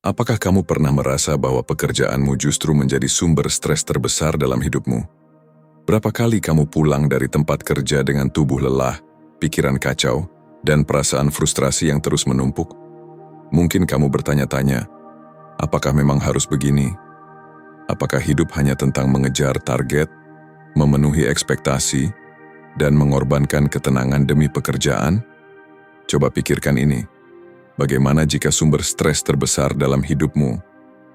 Apakah kamu pernah merasa bahwa pekerjaanmu justru menjadi sumber stres terbesar dalam hidupmu? Berapa kali kamu pulang dari tempat kerja dengan tubuh lelah, pikiran kacau, dan perasaan frustrasi yang terus menumpuk? Mungkin kamu bertanya-tanya, apakah memang harus begini? Apakah hidup hanya tentang mengejar target, memenuhi ekspektasi, dan mengorbankan ketenangan demi pekerjaan? Coba pikirkan ini. Bagaimana jika sumber stres terbesar dalam hidupmu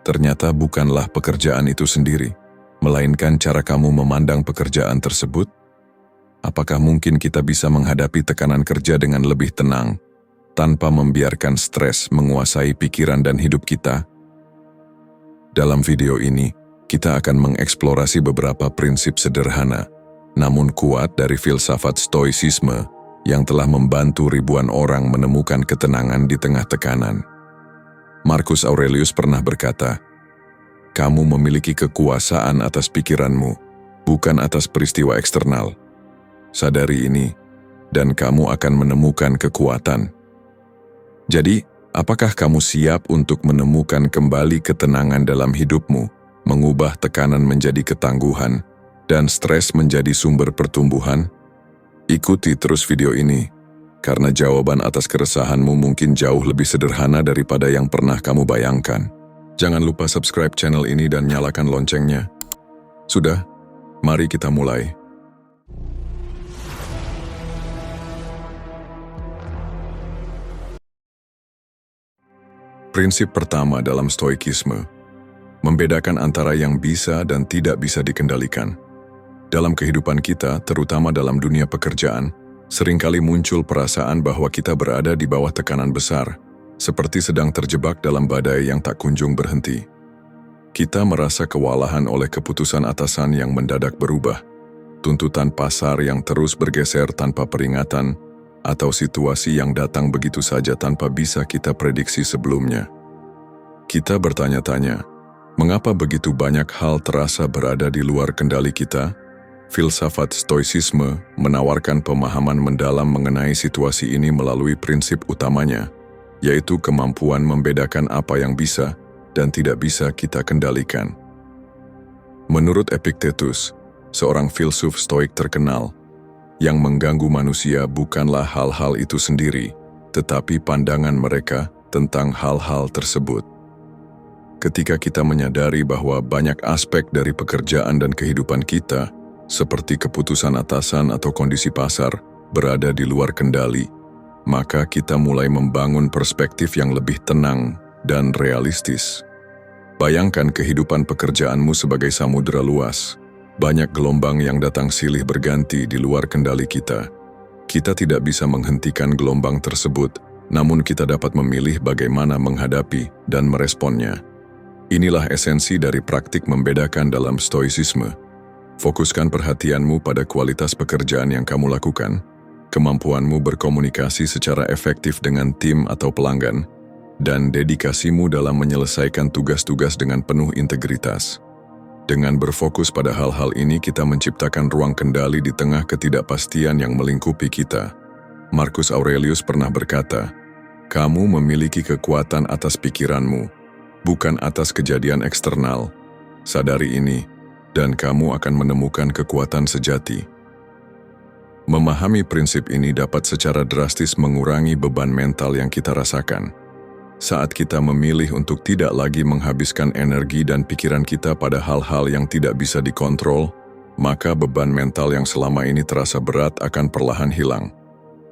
ternyata bukanlah pekerjaan itu sendiri, melainkan cara kamu memandang pekerjaan tersebut? Apakah mungkin kita bisa menghadapi tekanan kerja dengan lebih tenang, tanpa membiarkan stres menguasai pikiran dan hidup kita? Dalam video ini, kita akan mengeksplorasi beberapa prinsip sederhana, namun kuat dari filsafat stoicisme yang telah membantu ribuan orang menemukan ketenangan di tengah tekanan. Marcus Aurelius pernah berkata, "Kamu memiliki kekuasaan atas pikiranmu, bukan atas peristiwa eksternal. Sadari ini, dan kamu akan menemukan kekuatan." Jadi, apakah kamu siap untuk menemukan kembali ketenangan dalam hidupmu, mengubah tekanan menjadi ketangguhan, dan stres menjadi sumber pertumbuhan? Ikuti terus video ini, karena jawaban atas keresahanmu mungkin jauh lebih sederhana daripada yang pernah kamu bayangkan. Jangan lupa subscribe channel ini dan nyalakan loncengnya. Sudah, mari kita mulai. Prinsip pertama dalam stoikisme, membedakan antara yang bisa dan tidak bisa dikendalikan. Dalam kehidupan kita, terutama dalam dunia pekerjaan, seringkali muncul perasaan bahwa kita berada di bawah tekanan besar, seperti sedang terjebak dalam badai yang tak kunjung berhenti. Kita merasa kewalahan oleh keputusan atasan yang mendadak berubah, tuntutan pasar yang terus bergeser tanpa peringatan, atau situasi yang datang begitu saja tanpa bisa kita prediksi sebelumnya. Kita bertanya-tanya, mengapa begitu banyak hal terasa berada di luar kendali kita? Filsafat stoicisme menawarkan pemahaman mendalam mengenai situasi ini melalui prinsip utamanya, yaitu kemampuan membedakan apa yang bisa dan tidak bisa kita kendalikan. Menurut Epictetus, seorang filsuf stoik terkenal, yang mengganggu manusia bukanlah hal-hal itu sendiri, tetapi pandangan mereka tentang hal-hal tersebut. Ketika kita menyadari bahwa banyak aspek dari pekerjaan dan kehidupan kita, seperti keputusan atasan atau kondisi pasar, berada di luar kendali, maka kita mulai membangun perspektif yang lebih tenang dan realistis. Bayangkan kehidupan pekerjaanmu sebagai samudera luas. Banyak gelombang yang datang silih berganti di luar kendali kita. Kita tidak bisa menghentikan gelombang tersebut, namun kita dapat memilih bagaimana menghadapi dan meresponnya. Inilah esensi dari praktik membedakan dalam stoicisme. Fokuskan perhatianmu pada kualitas pekerjaan yang kamu lakukan, kemampuanmu berkomunikasi secara efektif dengan tim atau pelanggan, dan dedikasimu dalam menyelesaikan tugas-tugas dengan penuh integritas. Dengan berfokus pada hal-hal ini, kita menciptakan ruang kendali di tengah ketidakpastian yang melingkupi kita. Marcus Aurelius pernah berkata, "Kamu memiliki kekuatan atas pikiranmu, bukan atas kejadian eksternal. Sadari ini, dan kamu akan menemukan kekuatan sejati." Memahami prinsip ini dapat secara drastis mengurangi beban mental yang kita rasakan. Saat kita memilih untuk tidak lagi menghabiskan energi dan pikiran kita pada hal-hal yang tidak bisa dikontrol, maka beban mental yang selama ini terasa berat akan perlahan hilang.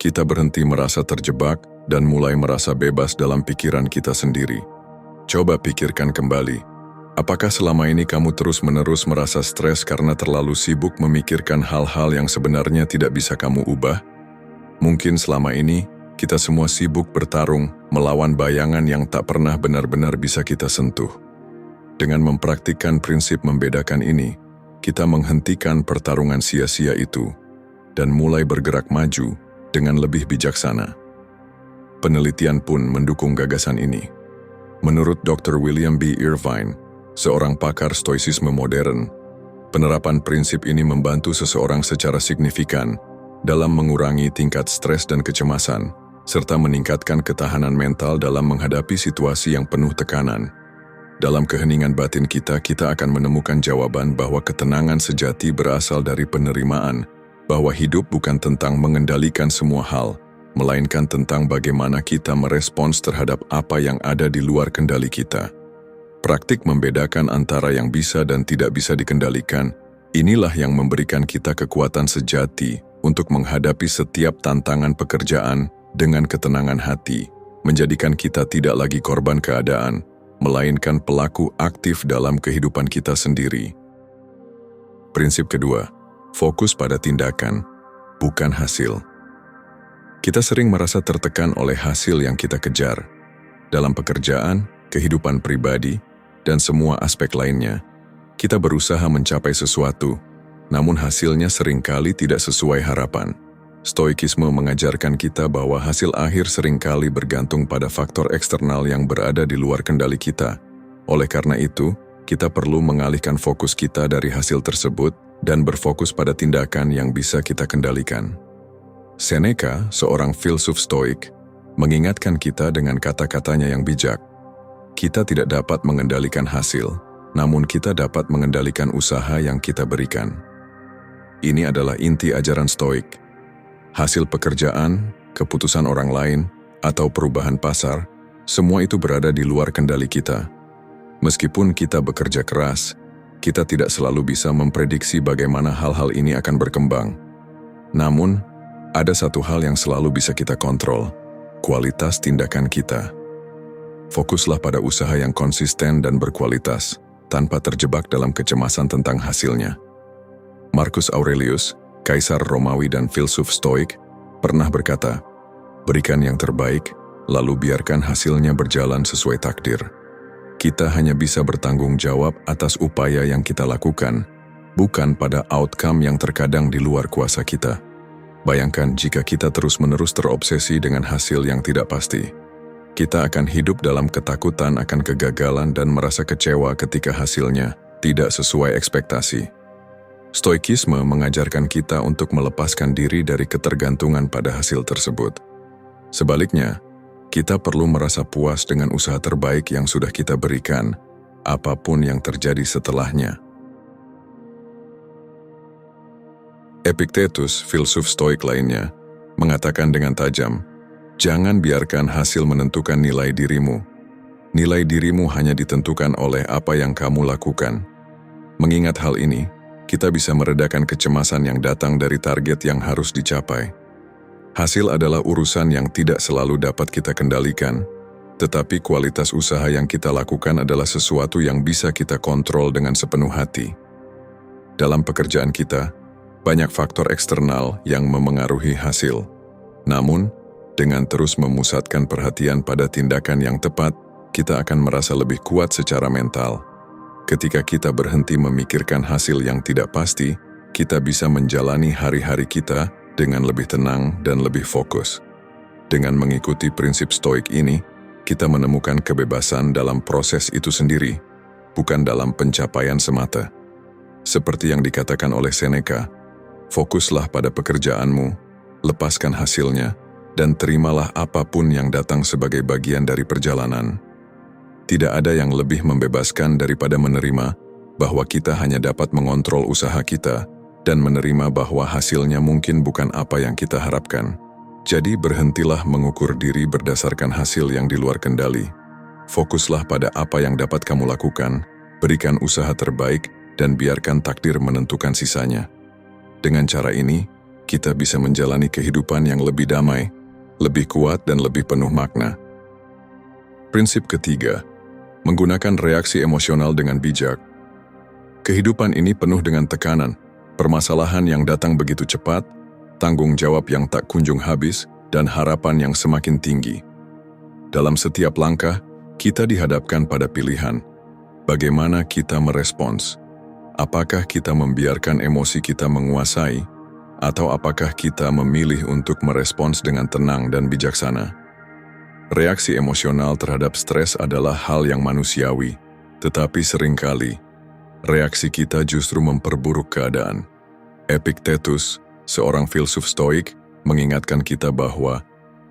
Kita berhenti merasa terjebak dan mulai merasa bebas dalam pikiran kita sendiri. Coba pikirkan kembali. Apakah selama ini kamu terus-menerus merasa stres karena terlalu sibuk memikirkan hal-hal yang sebenarnya tidak bisa kamu ubah? Mungkin selama ini, kita semua sibuk bertarung melawan bayangan yang tak pernah benar-benar bisa kita sentuh. Dengan mempraktikkan prinsip membedakan ini, kita menghentikan pertarungan sia-sia itu dan mulai bergerak maju dengan lebih bijaksana. Penelitian pun mendukung gagasan ini. Menurut Dr. William B. Irvine, seorang pakar stoicisme modern, penerapan prinsip ini membantu seseorang secara signifikan dalam mengurangi tingkat stres dan kecemasan, serta meningkatkan ketahanan mental dalam menghadapi situasi yang penuh tekanan. Dalam keheningan batin kita akan menemukan jawaban bahwa ketenangan sejati berasal dari penerimaan, bahwa hidup bukan tentang mengendalikan semua hal, melainkan tentang bagaimana kita merespons terhadap apa yang ada di luar kendali kita. Praktik membedakan antara yang bisa dan tidak bisa dikendalikan, inilah yang memberikan kita kekuatan sejati untuk menghadapi setiap tantangan pekerjaan dengan ketenangan hati, menjadikan kita tidak lagi korban keadaan, melainkan pelaku aktif dalam kehidupan kita sendiri. Prinsip kedua, fokus pada tindakan, bukan hasil. Kita sering merasa tertekan oleh hasil yang kita kejar. Dalam pekerjaan, kehidupan pribadi, dan semua aspek lainnya, kita berusaha mencapai sesuatu, namun hasilnya seringkali tidak sesuai harapan. Stoikisme mengajarkan kita bahwa hasil akhir seringkali bergantung pada faktor eksternal yang berada di luar kendali kita. Oleh karena itu, kita perlu mengalihkan fokus kita dari hasil tersebut dan berfokus pada tindakan yang bisa kita kendalikan. Seneca, seorang filsuf Stoik, mengingatkan kita dengan kata-katanya yang bijak. Kita tidak dapat mengendalikan hasil, namun kita dapat mengendalikan usaha yang kita berikan. Ini adalah inti ajaran Stoik. Hasil pekerjaan, keputusan orang lain, atau perubahan pasar, semua itu berada di luar kendali kita. Meskipun kita bekerja keras, kita tidak selalu bisa memprediksi bagaimana hal-hal ini akan berkembang. Namun, ada satu hal yang selalu bisa kita kontrol, kualitas tindakan kita. Fokuslah pada usaha yang konsisten dan berkualitas, tanpa terjebak dalam kecemasan tentang hasilnya. Marcus Aurelius, kaisar Romawi dan filsuf Stoik, pernah berkata, "Berikan yang terbaik, lalu biarkan hasilnya berjalan sesuai takdir." Kita hanya bisa bertanggung jawab atas upaya yang kita lakukan, bukan pada outcome yang terkadang di luar kuasa kita. Bayangkan jika kita terus-menerus terobsesi dengan hasil yang tidak pasti. Kita akan hidup dalam ketakutan akan kegagalan dan merasa kecewa ketika hasilnya tidak sesuai ekspektasi. Stoikisme mengajarkan kita untuk melepaskan diri dari ketergantungan pada hasil tersebut. Sebaliknya, kita perlu merasa puas dengan usaha terbaik yang sudah kita berikan, apapun yang terjadi setelahnya. Epictetus, filsuf Stoik lainnya, mengatakan dengan tajam, "Jangan biarkan hasil menentukan nilai dirimu. Nilai dirimu hanya ditentukan oleh apa yang kamu lakukan." Mengingat hal ini, kita bisa meredakan kecemasan yang datang dari target yang harus dicapai. Hasil adalah urusan yang tidak selalu dapat kita kendalikan, tetapi kualitas usaha yang kita lakukan adalah sesuatu yang bisa kita kontrol dengan sepenuh hati. Dalam pekerjaan kita, banyak faktor eksternal yang memengaruhi hasil. Namun, dengan terus memusatkan perhatian pada tindakan yang tepat, kita akan merasa lebih kuat secara mental. Ketika kita berhenti memikirkan hasil yang tidak pasti, kita bisa menjalani hari-hari kita dengan lebih tenang dan lebih fokus. Dengan mengikuti prinsip Stoik ini, kita menemukan kebebasan dalam proses itu sendiri, bukan dalam pencapaian semata. Seperti yang dikatakan oleh Seneca, fokuslah pada pekerjaanmu, lepaskan hasilnya, dan terimalah apapun yang datang sebagai bagian dari perjalanan. Tidak ada yang lebih membebaskan daripada menerima bahwa kita hanya dapat mengontrol usaha kita dan menerima bahwa hasilnya mungkin bukan apa yang kita harapkan. Jadi berhentilah mengukur diri berdasarkan hasil yang di luar kendali. Fokuslah pada apa yang dapat kamu lakukan, berikan usaha terbaik, dan biarkan takdir menentukan sisanya. Dengan cara ini, kita bisa menjalani kehidupan yang lebih damai, lebih kuat dan lebih penuh makna. Prinsip ketiga, menggunakan reaksi emosional dengan bijak. Kehidupan ini penuh dengan tekanan, permasalahan yang datang begitu cepat, tanggung jawab yang tak kunjung habis, dan harapan yang semakin tinggi. Dalam setiap langkah, kita dihadapkan pada pilihan. Bagaimana kita merespons? Apakah kita membiarkan emosi kita menguasai, atau apakah kita memilih untuk merespons dengan tenang dan bijaksana? Reaksi emosional terhadap stres adalah hal yang manusiawi, tetapi seringkali reaksi kita justru memperburuk keadaan. Epictetus, seorang filsuf Stoik, mengingatkan kita bahwa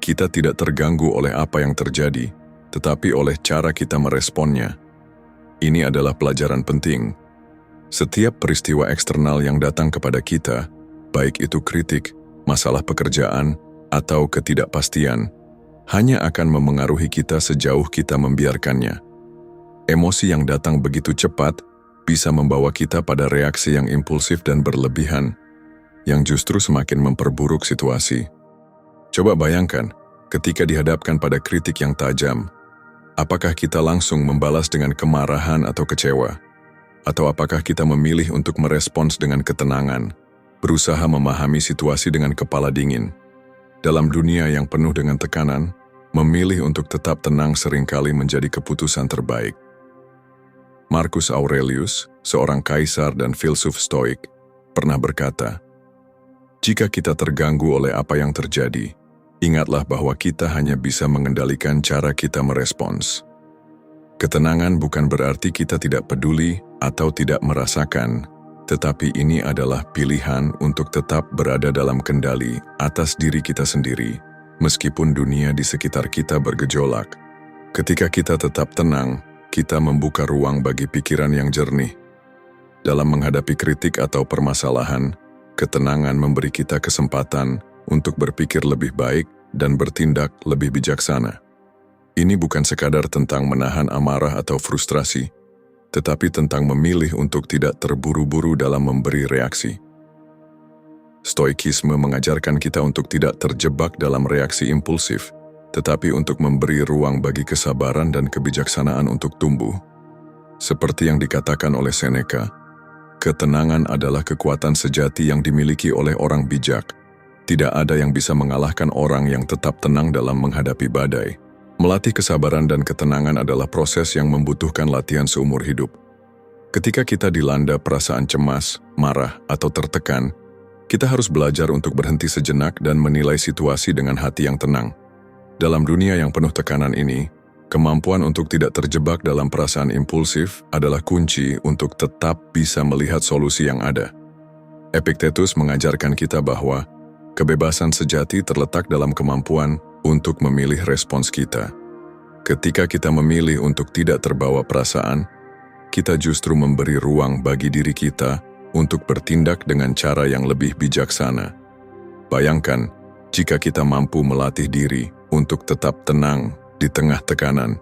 Kita tidak terganggu oleh apa yang terjadi, tetapi oleh cara kita meresponnya. Ini adalah pelajaran penting. Setiap peristiwa eksternal yang datang kepada kita, baik itu kritik, masalah pekerjaan, atau ketidakpastian, hanya akan memengaruhi kita sejauh kita membiarkannya. Emosi yang datang begitu cepat bisa membawa kita pada reaksi yang impulsif dan berlebihan, yang justru semakin memperburuk situasi. Coba bayangkan, ketika dihadapkan pada kritik yang tajam, apakah kita langsung membalas dengan kemarahan atau kecewa? Atau apakah kita memilih untuk merespons dengan ketenangan, berusaha memahami situasi dengan kepala dingin? Dalam dunia yang penuh dengan tekanan, memilih untuk tetap tenang seringkali menjadi keputusan terbaik. Marcus Aurelius, seorang kaisar dan filsuf Stoik, pernah berkata, "Jika kita terganggu oleh apa yang terjadi, ingatlah bahwa kita hanya bisa mengendalikan cara kita merespons." Ketenangan bukan berarti kita tidak peduli atau tidak merasakan, tetapi ini adalah pilihan untuk tetap berada dalam kendali atas diri kita sendiri, meskipun dunia di sekitar kita bergejolak. Ketika kita tetap tenang, kita membuka ruang bagi pikiran yang jernih. Dalam menghadapi kritik atau permasalahan, ketenangan memberi kita kesempatan untuk berpikir lebih baik dan bertindak lebih bijaksana. Ini bukan sekadar tentang menahan amarah atau frustrasi, tetapi tentang memilih untuk tidak terburu-buru dalam memberi reaksi. Stoikisme mengajarkan kita untuk tidak terjebak dalam reaksi impulsif, tetapi untuk memberi ruang bagi kesabaran dan kebijaksanaan untuk tumbuh. Seperti yang dikatakan oleh Seneca, ketenangan adalah kekuatan sejati yang dimiliki oleh orang bijak. Tidak ada yang bisa mengalahkan orang yang tetap tenang dalam menghadapi badai. Melatih kesabaran dan ketenangan adalah proses yang membutuhkan latihan seumur hidup. Ketika kita dilanda perasaan cemas, marah, atau tertekan, kita harus belajar untuk berhenti sejenak dan menilai situasi dengan hati yang tenang. Dalam dunia yang penuh tekanan ini, kemampuan untuk tidak terjebak dalam perasaan impulsif adalah kunci untuk tetap bisa melihat solusi yang ada. Epictetus mengajarkan kita bahwa kebebasan sejati terletak dalam kemampuan untuk memilih respons kita. Ketika kita memilih untuk tidak terbawa perasaan, kita justru memberi ruang bagi diri kita untuk bertindak dengan cara yang lebih bijaksana. Bayangkan, jika kita mampu melatih diri untuk tetap tenang di tengah tekanan,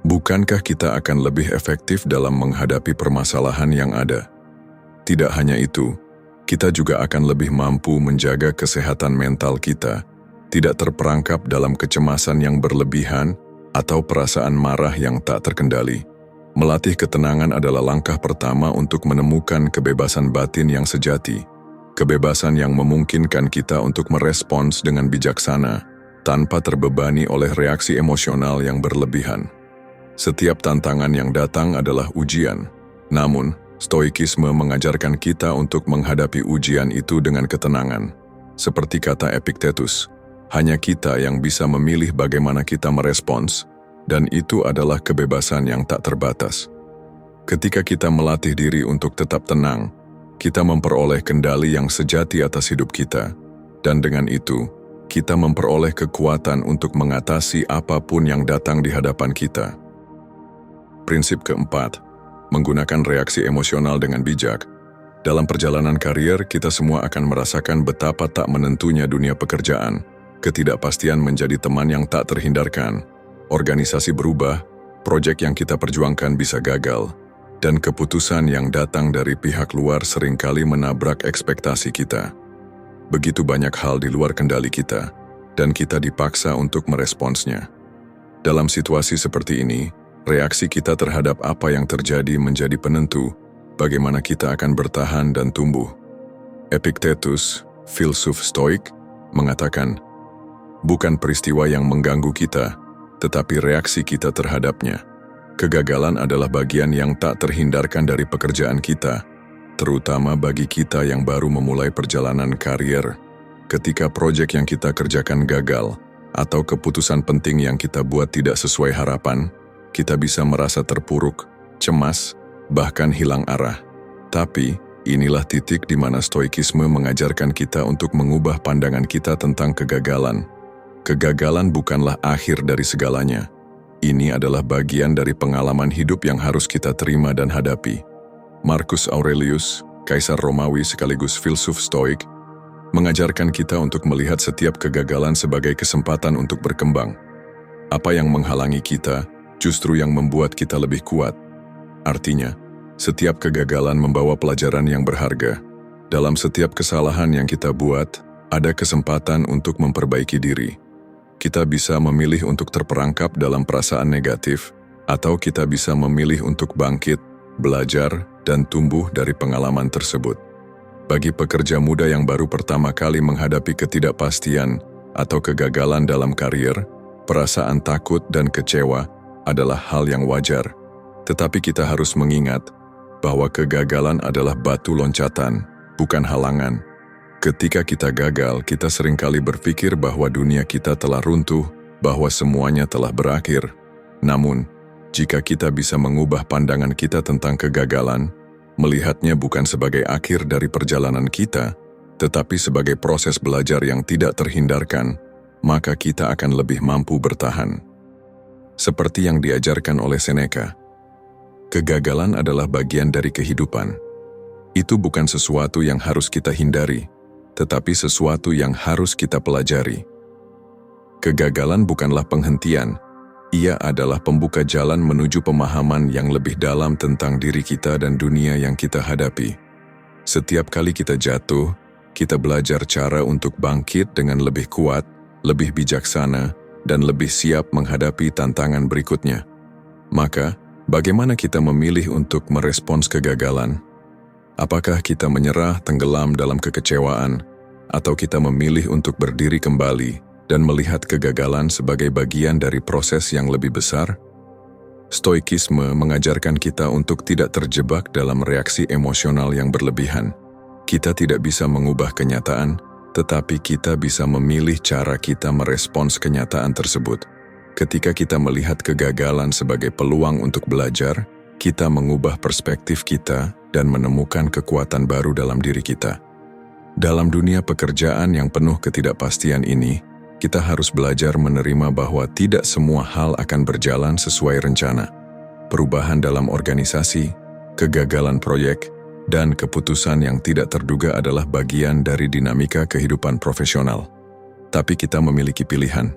bukankah kita akan lebih efektif dalam menghadapi permasalahan yang ada? Tidak hanya itu, kita juga akan lebih mampu menjaga kesehatan mental kita, tidak terperangkap dalam kecemasan yang berlebihan atau perasaan marah yang tak terkendali. Melatih ketenangan adalah langkah pertama untuk menemukan kebebasan batin yang sejati, kebebasan yang memungkinkan kita untuk merespons dengan bijaksana, tanpa terbebani oleh reaksi emosional yang berlebihan. Setiap tantangan yang datang adalah ujian, namun Stoikisme mengajarkan kita untuk menghadapi ujian itu dengan ketenangan. Seperti kata Epictetus, hanya kita yang bisa memilih bagaimana kita merespons, dan itu adalah kebebasan yang tak terbatas. Ketika kita melatih diri untuk tetap tenang, kita memperoleh kendali yang sejati atas hidup kita, dan dengan itu, kita memperoleh kekuatan untuk mengatasi apapun yang datang di hadapan kita. Prinsip keempat, menggunakan reaksi emosional dengan bijak. Dalam perjalanan karier, kita semua akan merasakan betapa tak menentunya dunia pekerjaan. Ketidakpastian menjadi teman yang tak terhindarkan. Organisasi berubah, proyek yang kita perjuangkan bisa gagal, dan keputusan yang datang dari pihak luar seringkali menabrak ekspektasi kita. Begitu banyak hal di luar kendali kita, dan kita dipaksa untuk meresponsnya. Dalam situasi seperti ini, reaksi kita terhadap apa yang terjadi menjadi penentu bagaimana kita akan bertahan dan tumbuh. Epictetus, filsuf Stoik, mengatakan, bukan peristiwa yang mengganggu kita, tetapi reaksi kita terhadapnya. Kegagalan adalah bagian yang tak terhindarkan dari pekerjaan kita, terutama bagi kita yang baru memulai perjalanan karier. Ketika proyek yang kita kerjakan gagal, atau keputusan penting yang kita buat tidak sesuai harapan, kita bisa merasa terpuruk, cemas, bahkan hilang arah. Tapi, inilah titik di mana Stoikisme mengajarkan kita untuk mengubah pandangan kita tentang kegagalan. Kegagalan bukanlah akhir dari segalanya. Ini adalah bagian dari pengalaman hidup yang harus kita terima dan hadapi. Marcus Aurelius, kaisar Romawi sekaligus filsuf Stoik, mengajarkan kita untuk melihat setiap kegagalan sebagai kesempatan untuk berkembang. Apa yang menghalangi kita, justru yang membuat kita lebih kuat. Artinya, setiap kegagalan membawa pelajaran yang berharga. Dalam setiap kesalahan yang kita buat, ada kesempatan untuk memperbaiki diri. Kita bisa memilih untuk terperangkap dalam perasaan negatif, atau kita bisa memilih untuk bangkit, belajar, dan tumbuh dari pengalaman tersebut. Bagi pekerja muda yang baru pertama kali menghadapi ketidakpastian atau kegagalan dalam karier, perasaan takut dan kecewa adalah hal yang wajar. Tetapi kita harus mengingat bahwa kegagalan adalah batu loncatan, bukan halangan. Ketika kita gagal, kita seringkali berpikir bahwa dunia kita telah runtuh, bahwa semuanya telah berakhir. Namun, jika kita bisa mengubah pandangan kita tentang kegagalan, melihatnya bukan sebagai akhir dari perjalanan kita, tetapi sebagai proses belajar yang tidak terhindarkan, maka kita akan lebih mampu bertahan. Seperti yang diajarkan oleh Seneca, kegagalan adalah bagian dari kehidupan. Itu bukan sesuatu yang harus kita hindari, tetapi sesuatu yang harus kita pelajari. Kegagalan bukanlah penghentian, ia adalah pembuka jalan menuju pemahaman yang lebih dalam tentang diri kita dan dunia yang kita hadapi. Setiap kali kita jatuh, kita belajar cara untuk bangkit dengan lebih kuat, lebih bijaksana, dan lebih siap menghadapi tantangan berikutnya. Maka, bagaimana kita memilih untuk merespons kegagalan? Apakah kita menyerah tenggelam dalam kekecewaan, atau kita memilih untuk berdiri kembali dan melihat kegagalan sebagai bagian dari proses yang lebih besar? Stoikisme mengajarkan kita untuk tidak terjebak dalam reaksi emosional yang berlebihan. Kita tidak bisa mengubah kenyataan, tetapi kita bisa memilih cara kita merespons kenyataan tersebut. Ketika kita melihat kegagalan sebagai peluang untuk belajar, kita mengubah perspektif kita dan menemukan kekuatan baru dalam diri kita. Dalam dunia pekerjaan yang penuh ketidakpastian ini, kita harus belajar menerima bahwa tidak semua hal akan berjalan sesuai rencana. Perubahan dalam organisasi, kegagalan proyek, dan keputusan yang tidak terduga adalah bagian dari dinamika kehidupan profesional. Tapi kita memiliki pilihan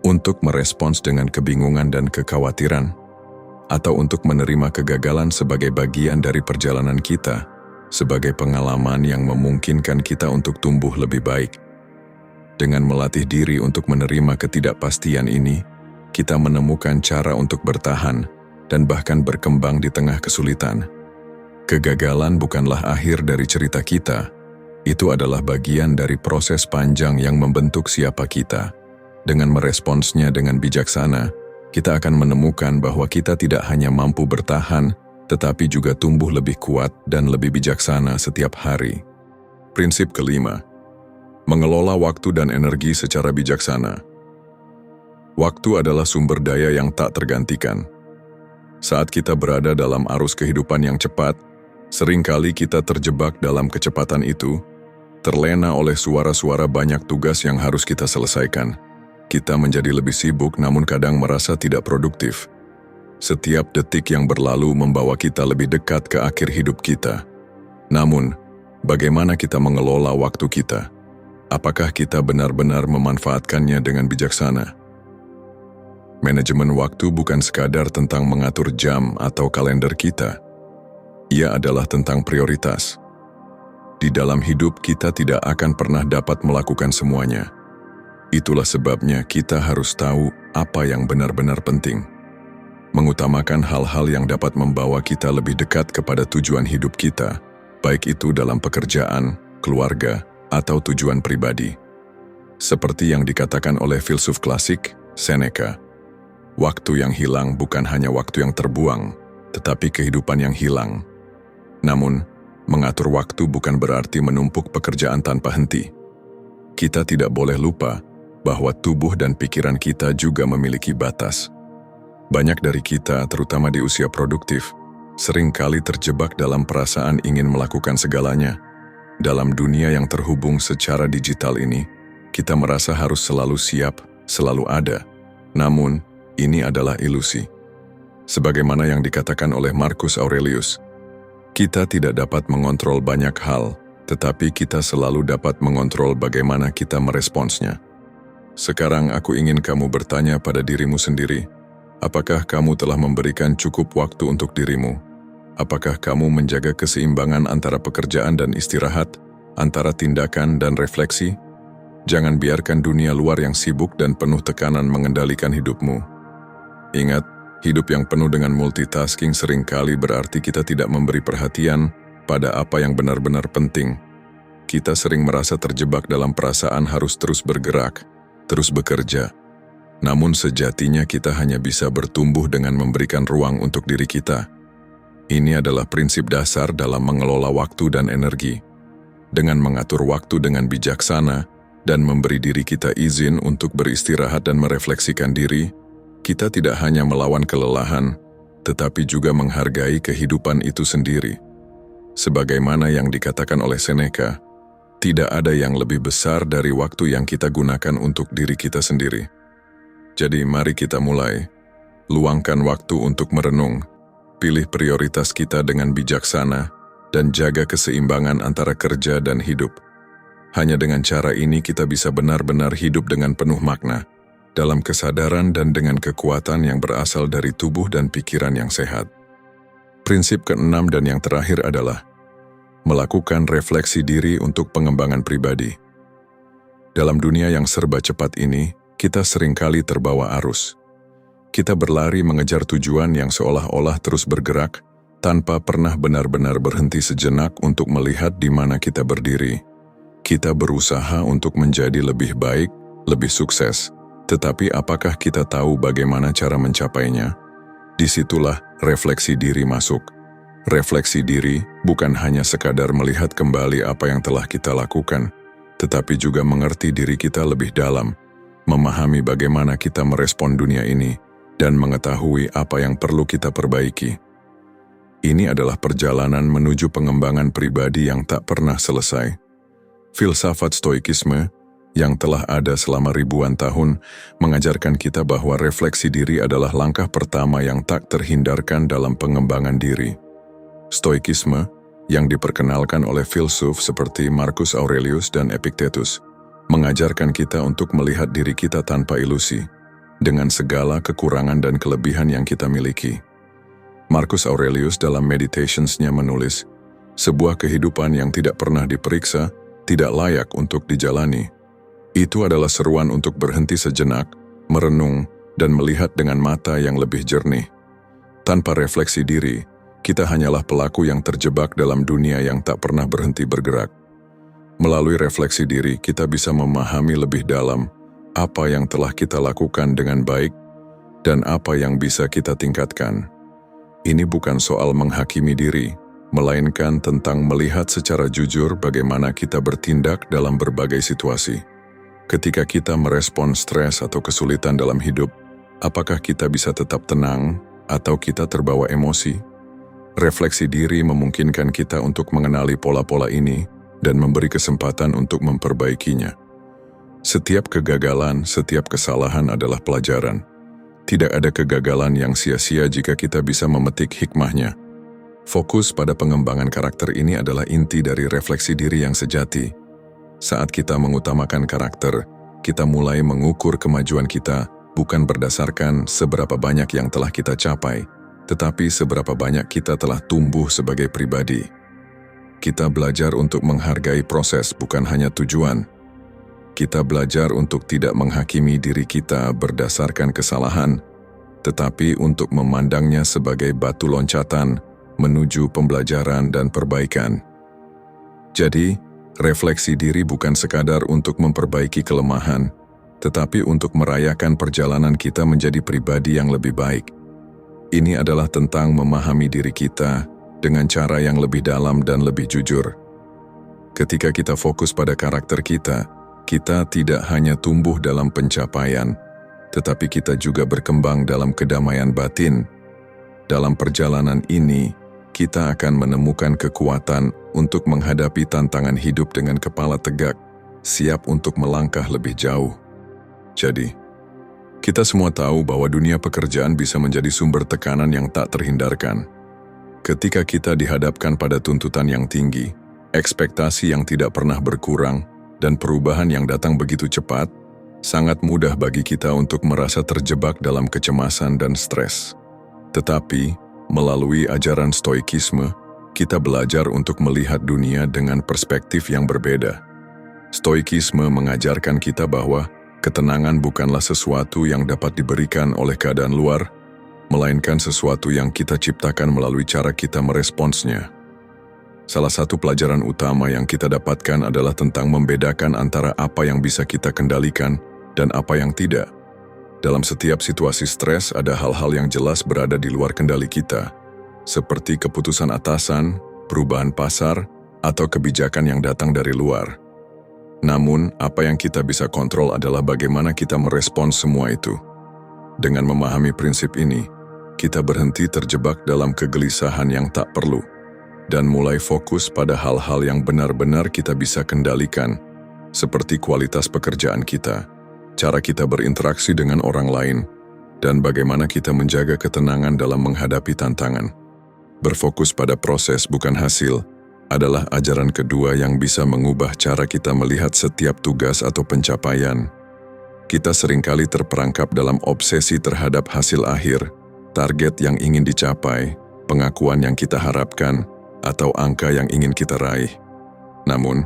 untuk merespons dengan kebingungan dan kekhawatiran, atau untuk menerima kegagalan sebagai bagian dari perjalanan kita, sebagai pengalaman yang memungkinkan kita untuk tumbuh lebih baik. Dengan melatih diri untuk menerima ketidakpastian ini, kita menemukan cara untuk bertahan dan bahkan berkembang di tengah kesulitan. Kegagalan bukanlah akhir dari cerita kita, itu adalah bagian dari proses panjang yang membentuk siapa kita. Dengan meresponsnya dengan bijaksana, kita akan menemukan bahwa kita tidak hanya mampu bertahan, tetapi juga tumbuh lebih kuat dan lebih bijaksana setiap hari. Prinsip kelima, mengelola waktu dan energi secara bijaksana. Waktu adalah sumber daya yang tak tergantikan. Saat kita berada dalam arus kehidupan yang cepat, seringkali kita terjebak dalam kecepatan itu, terlena oleh suara-suara banyak tugas yang harus kita selesaikan. Kita menjadi lebih sibuk namun kadang merasa tidak produktif. Setiap detik yang berlalu membawa kita lebih dekat ke akhir hidup kita. Namun, bagaimana kita mengelola waktu kita? Apakah kita benar-benar memanfaatkannya dengan bijaksana? Manajemen waktu bukan sekadar tentang mengatur jam atau kalender kita. Ia adalah tentang prioritas. Di dalam hidup kita tidak akan pernah dapat melakukan semuanya. Itulah sebabnya kita harus tahu apa yang benar-benar penting. Mengutamakan hal-hal yang dapat membawa kita lebih dekat kepada tujuan hidup kita, baik itu dalam pekerjaan, keluarga, atau tujuan pribadi. Seperti yang dikatakan oleh filsuf klasik, Seneca, waktu yang hilang bukan hanya waktu yang terbuang, tetapi kehidupan yang hilang. Namun, mengatur waktu bukan berarti menumpuk pekerjaan tanpa henti. Kita tidak boleh lupa bahwa tubuh dan pikiran kita juga memiliki batas. Banyak dari kita, terutama di usia produktif, seringkali terjebak dalam perasaan ingin melakukan segalanya. Dalam dunia yang terhubung secara digital ini, Kita merasa harus selalu siap, selalu ada. Namun, ini adalah ilusi. Sebagaimana yang dikatakan oleh Marcus Aurelius, kita tidak dapat mengontrol banyak hal, tetapi kita selalu dapat mengontrol bagaimana kita meresponsnya. Sekarang aku ingin kamu bertanya pada dirimu sendiri, apakah kamu telah memberikan cukup waktu untuk dirimu? Apakah kamu menjaga keseimbangan antara pekerjaan dan istirahat, antara tindakan dan refleksi? Jangan biarkan dunia luar yang sibuk dan penuh tekanan mengendalikan hidupmu. Ingat, hidup yang penuh dengan multitasking seringkali berarti kita tidak memberi perhatian pada apa yang benar-benar penting. Kita sering merasa terjebak dalam perasaan harus terus bergerak, terus bekerja. Namun sejatinya kita hanya bisa bertumbuh dengan memberikan ruang untuk diri kita. Ini adalah prinsip dasar dalam mengelola waktu dan energi. Dengan mengatur waktu dengan bijaksana dan memberi diri kita izin untuk beristirahat dan merefleksikan diri, kita tidak hanya melawan kelelahan, tetapi juga menghargai kehidupan itu sendiri. Sebagaimana yang dikatakan oleh Seneca, tidak ada yang lebih besar dari waktu yang kita gunakan untuk diri kita sendiri. Jadi mari kita mulai. Luangkan waktu untuk merenung, pilih prioritas kita dengan bijaksana, dan jaga keseimbangan antara kerja dan hidup. Hanya dengan cara ini kita bisa benar-benar hidup dengan penuh makna, dalam kesadaran dan dengan kekuatan yang berasal dari tubuh dan pikiran yang sehat. Prinsip keenam dan yang terakhir adalah melakukan refleksi diri untuk pengembangan pribadi. Dalam dunia yang serba cepat ini, kita seringkali terbawa arus. Kita berlari mengejar tujuan yang seolah-olah terus bergerak, tanpa pernah benar-benar berhenti sejenak untuk melihat di mana kita berdiri. Kita berusaha untuk menjadi lebih baik, lebih sukses, tetapi apakah kita tahu bagaimana cara mencapainya? Disitulah refleksi diri masuk. Refleksi diri bukan hanya sekadar melihat kembali apa yang telah kita lakukan, tetapi juga mengerti diri kita lebih dalam, memahami bagaimana kita merespon dunia ini, dan mengetahui apa yang perlu kita perbaiki. Ini adalah perjalanan menuju pengembangan pribadi yang tak pernah selesai. Filsafat Stoikisme, yang telah ada selama ribuan tahun, mengajarkan kita bahwa refleksi diri adalah langkah pertama yang tak terhindarkan dalam pengembangan diri. Stoikisme, yang diperkenalkan oleh filsuf seperti Marcus Aurelius dan Epictetus, mengajarkan kita untuk melihat diri kita tanpa ilusi, dengan segala kekurangan dan kelebihan yang kita miliki. Marcus Aurelius dalam Meditations-nya menulis, sebuah kehidupan yang tidak pernah diperiksa, tidak layak untuk dijalani. Itu adalah seruan untuk berhenti sejenak, merenung, dan melihat dengan mata yang lebih jernih. Tanpa refleksi diri, kita hanyalah pelaku yang terjebak dalam dunia yang tak pernah berhenti bergerak. Melalui refleksi diri, kita bisa memahami lebih dalam apa yang telah kita lakukan dengan baik dan apa yang bisa kita tingkatkan. Ini bukan soal menghakimi diri, melainkan tentang melihat secara jujur bagaimana kita bertindak dalam berbagai situasi. Ketika kita merespon stres atau kesulitan dalam hidup, apakah kita bisa tetap tenang atau kita terbawa emosi? Refleksi diri memungkinkan kita untuk mengenali pola-pola ini dan memberi kesempatan untuk memperbaikinya. Setiap kegagalan, setiap kesalahan adalah pelajaran. Tidak ada kegagalan yang sia-sia jika kita bisa memetik hikmahnya. Fokus pada pengembangan karakter ini adalah inti dari refleksi diri yang sejati. Saat kita mengutamakan karakter, kita mulai mengukur kemajuan kita bukan berdasarkan seberapa banyak yang telah kita capai, tetapi seberapa banyak kita telah tumbuh sebagai pribadi. Kita belajar untuk menghargai proses bukan hanya tujuan. Kita belajar untuk tidak menghakimi diri kita berdasarkan kesalahan, tetapi untuk memandangnya sebagai batu loncatan menuju pembelajaran dan perbaikan. Jadi, refleksi diri bukan sekadar untuk memperbaiki kelemahan, tetapi untuk merayakan perjalanan kita menjadi pribadi yang lebih baik. Ini adalah tentang memahami diri kita dengan cara yang lebih dalam dan lebih jujur. Ketika kita fokus pada karakter kita tidak hanya tumbuh dalam pencapaian, tetapi kita juga berkembang dalam kedamaian batin. Dalam perjalanan ini, kita akan menemukan kekuatan untuk menghadapi tantangan hidup dengan kepala tegak, siap untuk melangkah lebih jauh. Jadi, kita semua tahu bahwa dunia pekerjaan bisa menjadi sumber tekanan yang tak terhindarkan. Ketika kita dihadapkan pada tuntutan yang tinggi, ekspektasi yang tidak pernah berkurang, dan perubahan yang datang begitu cepat, sangat mudah bagi kita untuk merasa terjebak dalam kecemasan dan stres. Tetapi, melalui ajaran stoikisme, kita belajar untuk melihat dunia dengan perspektif yang berbeda. Stoikisme mengajarkan kita bahwa ketenangan bukanlah sesuatu yang dapat diberikan oleh keadaan luar, melainkan sesuatu yang kita ciptakan melalui cara kita meresponsnya. Salah satu pelajaran utama yang kita dapatkan adalah tentang membedakan antara apa yang bisa kita kendalikan dan apa yang tidak. Dalam setiap situasi stres, ada hal-hal yang jelas berada di luar kendali kita, seperti keputusan atasan, perubahan pasar, atau kebijakan yang datang dari luar. Namun, apa yang kita bisa kontrol adalah bagaimana kita merespons semua itu. Dengan memahami prinsip ini, kita berhenti terjebak dalam kegelisahan yang tak perlu, dan mulai fokus pada hal-hal yang benar-benar kita bisa kendalikan, seperti kualitas pekerjaan kita, cara kita berinteraksi dengan orang lain, dan bagaimana kita menjaga ketenangan dalam menghadapi tantangan. Berfokus pada proses bukan hasil adalah ajaran kedua yang bisa mengubah cara kita melihat setiap tugas atau pencapaian. Kita seringkali terperangkap dalam obsesi terhadap hasil akhir, target yang ingin dicapai, pengakuan yang kita harapkan, atau angka yang ingin kita raih. Namun,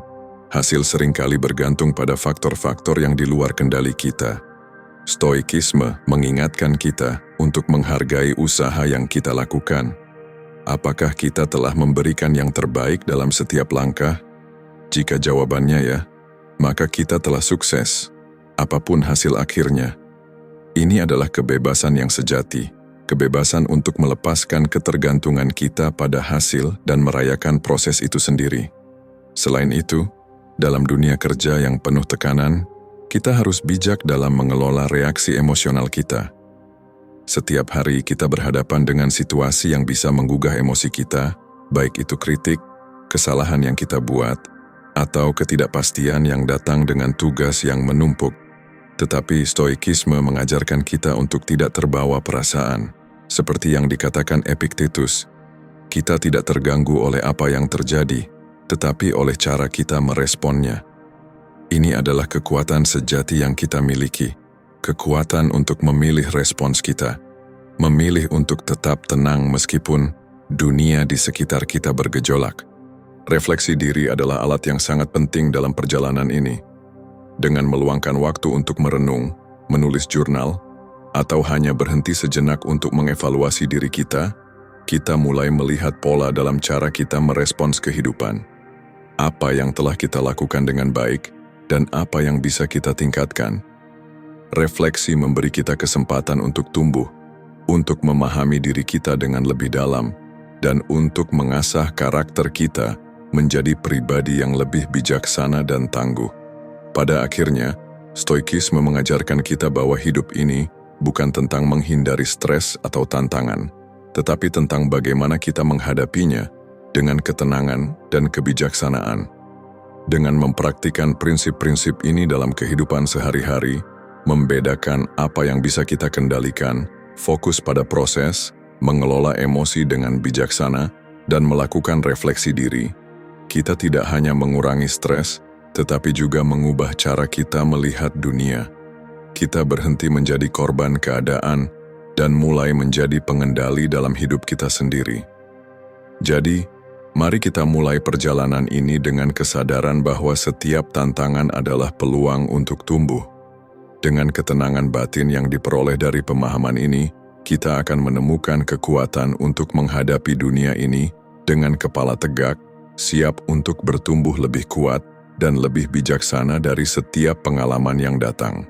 hasil seringkali bergantung pada faktor-faktor yang di luar kendali kita. Stoikisme mengingatkan kita untuk menghargai usaha yang kita lakukan. Apakah kita telah memberikan yang terbaik dalam setiap langkah? Jika jawabannya ya, maka kita telah sukses, apapun hasil akhirnya. Ini adalah kebebasan yang sejati, kebebasan untuk melepaskan ketergantungan kita pada hasil dan merayakan proses itu sendiri. Selain itu, dalam dunia kerja yang penuh tekanan, kita harus bijak dalam mengelola reaksi emosional kita. Setiap hari kita berhadapan dengan situasi yang bisa menggugah emosi kita, baik itu kritik, kesalahan yang kita buat, atau ketidakpastian yang datang dengan tugas yang menumpuk. Tetapi stoikisme mengajarkan kita untuk tidak terbawa perasaan. Seperti yang dikatakan Epictetus, kita tidak terganggu oleh apa yang terjadi, tetapi oleh cara kita meresponnya. Ini adalah kekuatan sejati yang kita miliki. Kekuatan untuk memilih respons kita, memilih untuk tetap tenang meskipun dunia di sekitar kita bergejolak. Refleksi diri adalah alat yang sangat penting dalam perjalanan ini. Dengan meluangkan waktu untuk merenung, menulis jurnal, atau hanya berhenti sejenak untuk mengevaluasi diri kita mulai melihat pola dalam cara kita merespons kehidupan. Apa yang telah kita lakukan dengan baik, dan apa yang bisa kita tingkatkan. Refleksi memberi kita kesempatan untuk tumbuh, untuk memahami diri kita dengan lebih dalam, dan untuk mengasah karakter kita menjadi pribadi yang lebih bijaksana dan tangguh. Pada akhirnya, stoikisme mengajarkan kita bahwa hidup ini bukan tentang menghindari stres atau tantangan, tetapi tentang bagaimana kita menghadapinya dengan ketenangan dan kebijaksanaan. Dengan mempraktikkan prinsip-prinsip ini dalam kehidupan sehari-hari, membedakan apa yang bisa kita kendalikan, fokus pada proses, mengelola emosi dengan bijaksana, dan melakukan refleksi diri, kita tidak hanya mengurangi stres, tetapi juga mengubah cara kita melihat dunia. Kita berhenti menjadi korban keadaan dan mulai menjadi pengendali dalam hidup kita sendiri. Jadi, mari kita mulai perjalanan ini dengan kesadaran bahwa setiap tantangan adalah peluang untuk tumbuh. Dengan ketenangan batin yang diperoleh dari pemahaman ini, kita akan menemukan kekuatan untuk menghadapi dunia ini dengan kepala tegak, siap untuk bertumbuh lebih kuat dan lebih bijaksana dari setiap pengalaman yang datang.